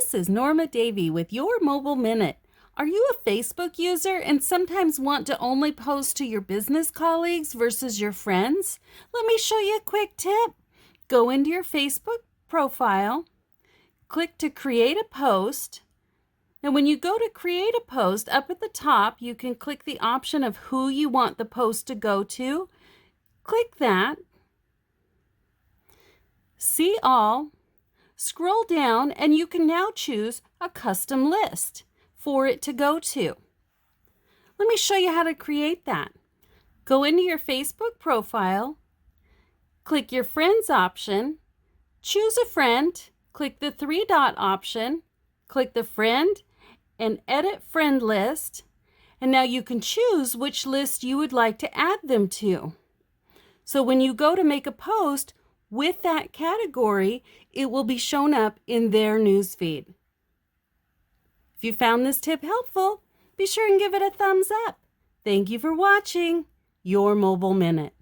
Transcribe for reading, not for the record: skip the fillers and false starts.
This is Norma Davey with your Mobile Minute. Are you a Facebook user and sometimes want to only post to your business colleagues versus your friends? Let me show you a quick tip. Go into your Facebook profile, click to create a post, and when you go to create a post, up at the top, you can click the option of who you want the post to go to. Click that. See all. Scroll down and you can now choose a custom list for it to go to. Let me show you how to create that. Go into your Facebook profile, click your friends option, choose a friend, click the three-dot option, click the friend and edit friend list, and now you can choose which list you would like to add them to. So when you go to make a post with that category, it will be shown up in their newsfeed. If you found this tip helpful, be sure and give it a thumbs up. Thank you for watching Your Mobile Minute.